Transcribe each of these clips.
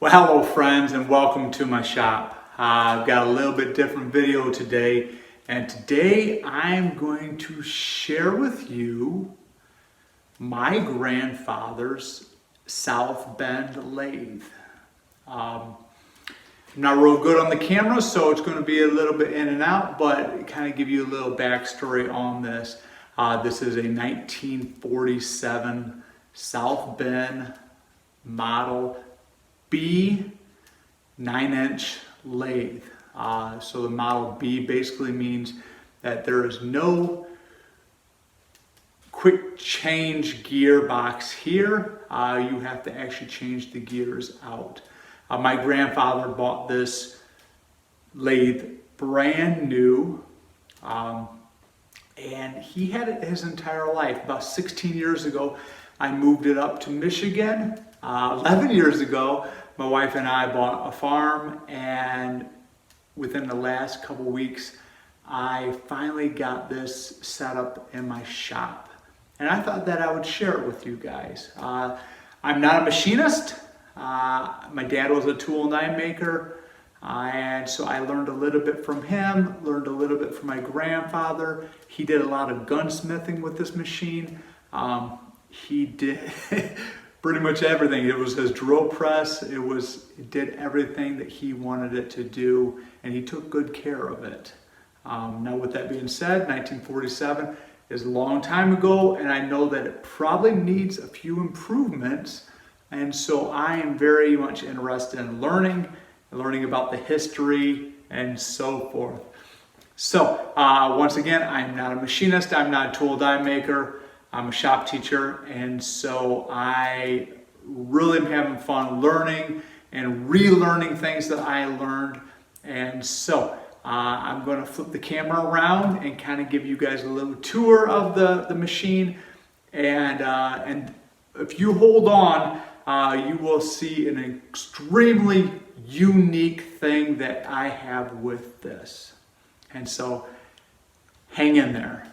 Well, hello friends, and welcome to my shop. I've got a little bit different video today, and today I'm going to share with you my grandfather's South Bend lathe. I'm not real good on the camera, so it's going to be a little bit in and out, but kind of give you a little backstory on this. This is a 1947 South Bend model B 9-inch lathe. So the model B basically means that there is no quick change gearbox here. You have to actually change the gears out. My grandfather bought this lathe brand new, and he had it his entire life. About 16 years ago, I moved it up to Michigan. 11 years ago, my wife and I bought a farm, and within the last couple weeks, I finally got this set up in my shop. And I thought that I would share it with you guys. I'm not a machinist. My dad was a tool and die maker, and so I learned a little bit from him, learned a little bit from my grandfather. He did a lot of gunsmithing with this machine. He did pretty much everything. It was his drill press. It did everything that he wanted it to do, and he took good care of it. Now, with that being said, 1947 is a long time ago, and I know that it probably needs a few improvements. And so I am very much interested in learning about the history and so forth. So once again, I'm not a machinist. I'm not a tool die maker. I'm a shop teacher, and so I really am having fun learning and relearning things that I learned. And so I'm going to flip the camera around and kind of give you guys a little tour of the machine. And if you hold on, you will see an extremely unique thing that I have with this. And so hang in there.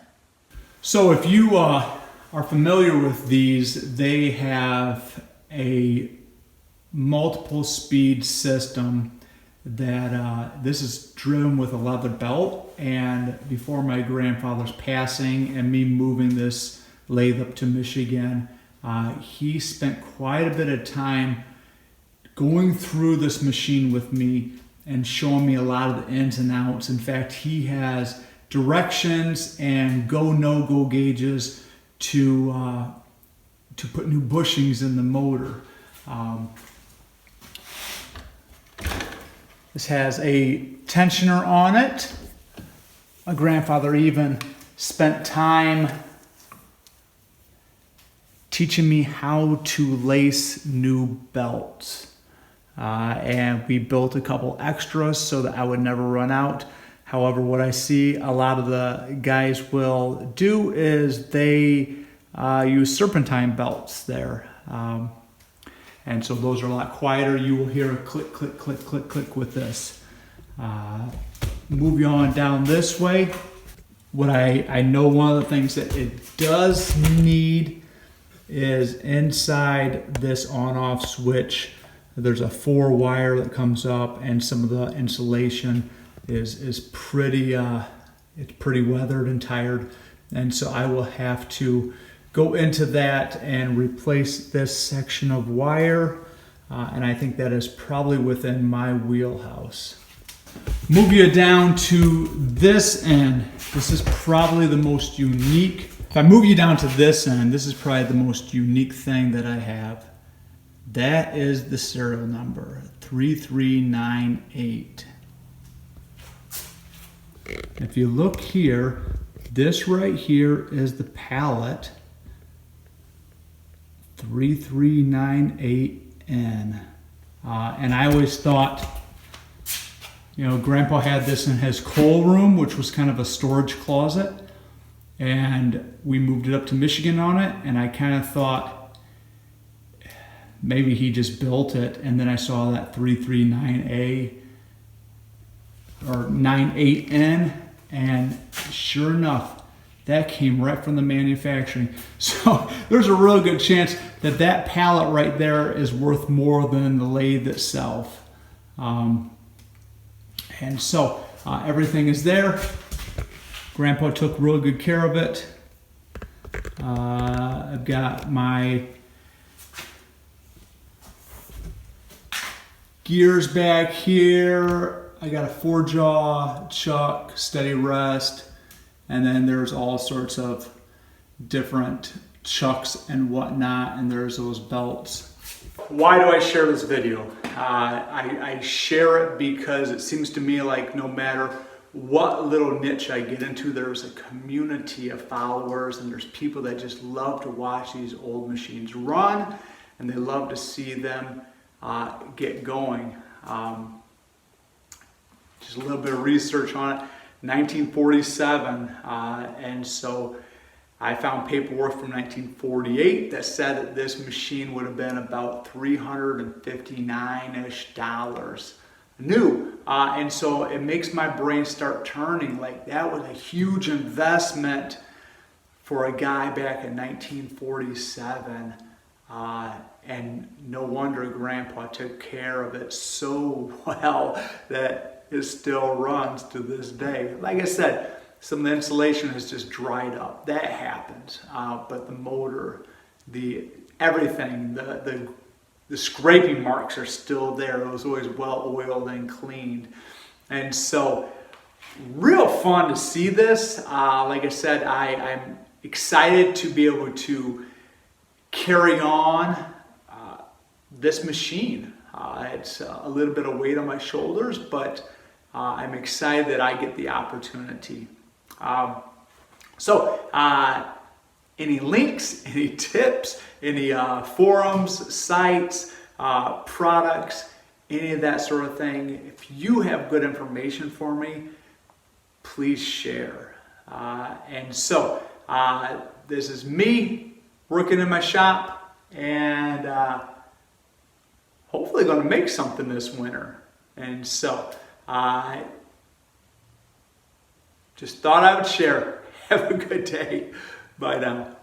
So if you are familiar with these, they have a multiple speed system that this is driven with a leather belt. And before my grandfather's passing and me moving this lathe up to Michigan, he spent quite a bit of time going through this machine with me and showing me a lot of the ins and outs. In fact, he has directions and go no-go gauges to put new bushings in the motor. This has a tensioner on it. My grandfather even spent time teaching me how to lace new belts. And we built a couple extras so that I would never run out. However, what I see a lot of the guys will do is they use serpentine belts there. And so those are a lot quieter. You will hear a click, click, click, click, click with this. Move you on down this way. What I know one of the things that it does need is inside this on-off switch. There's a 4-wire that comes up, and some of the insulation is pretty it's pretty weathered and tired, and so I will have to go into that and replace this section of wire, and I think that is probably within my wheelhouse. Move you down to this end. This is probably the most unique. If I move you down to this end, this is probably the most unique thing that I have. That is the serial number, 3398. If you look here, this right here is the pallet, 3398N. And I always thought, Grandpa had this in his coal room, which was kind of a storage closet. And we moved it up to Michigan on it, and I kind of thought maybe he just built it. And then I saw that 339A or 98N, and sure enough, that came right from the manufacturing. So there's a real good chance that that pallet right there is worth more than the lathe itself. And so everything is there. Grandpa took real good care of it. I've got my gears back here. I got a 4-jaw chuck, steady rest. And then there's all sorts of different chucks and whatnot, and there's those belts. Why do I share this video? I share it because it seems to me like no matter what little niche I get into, there's a community of followers, and there's people that just love to watch these old machines run, and they love to see them get going. Just a little bit of research on it. 1947, and so I found paperwork from 1948 that said that this machine would have been about $359-ish new, and so it makes my brain start turning like that was a huge investment for a guy back in 1947, and no wonder Grandpa took care of it so well that it still runs to this day. Like I said, some of the insulation has just dried up. That happens. But the motor, everything, the scraping marks are still there. It was always well oiled and cleaned. And so, real fun to see this. Like I said, I'm excited to be able to carry on this machine. It's a little bit of weight on my shoulders, but I'm excited that I get the opportunity. Any links, any tips, any forums, sites, products, any of that sort of thing, if you have good information for me, please share. This is me working in my shop, and hopefully going to make something this winter. And so I just thought I would share. Have a good day. Bye now.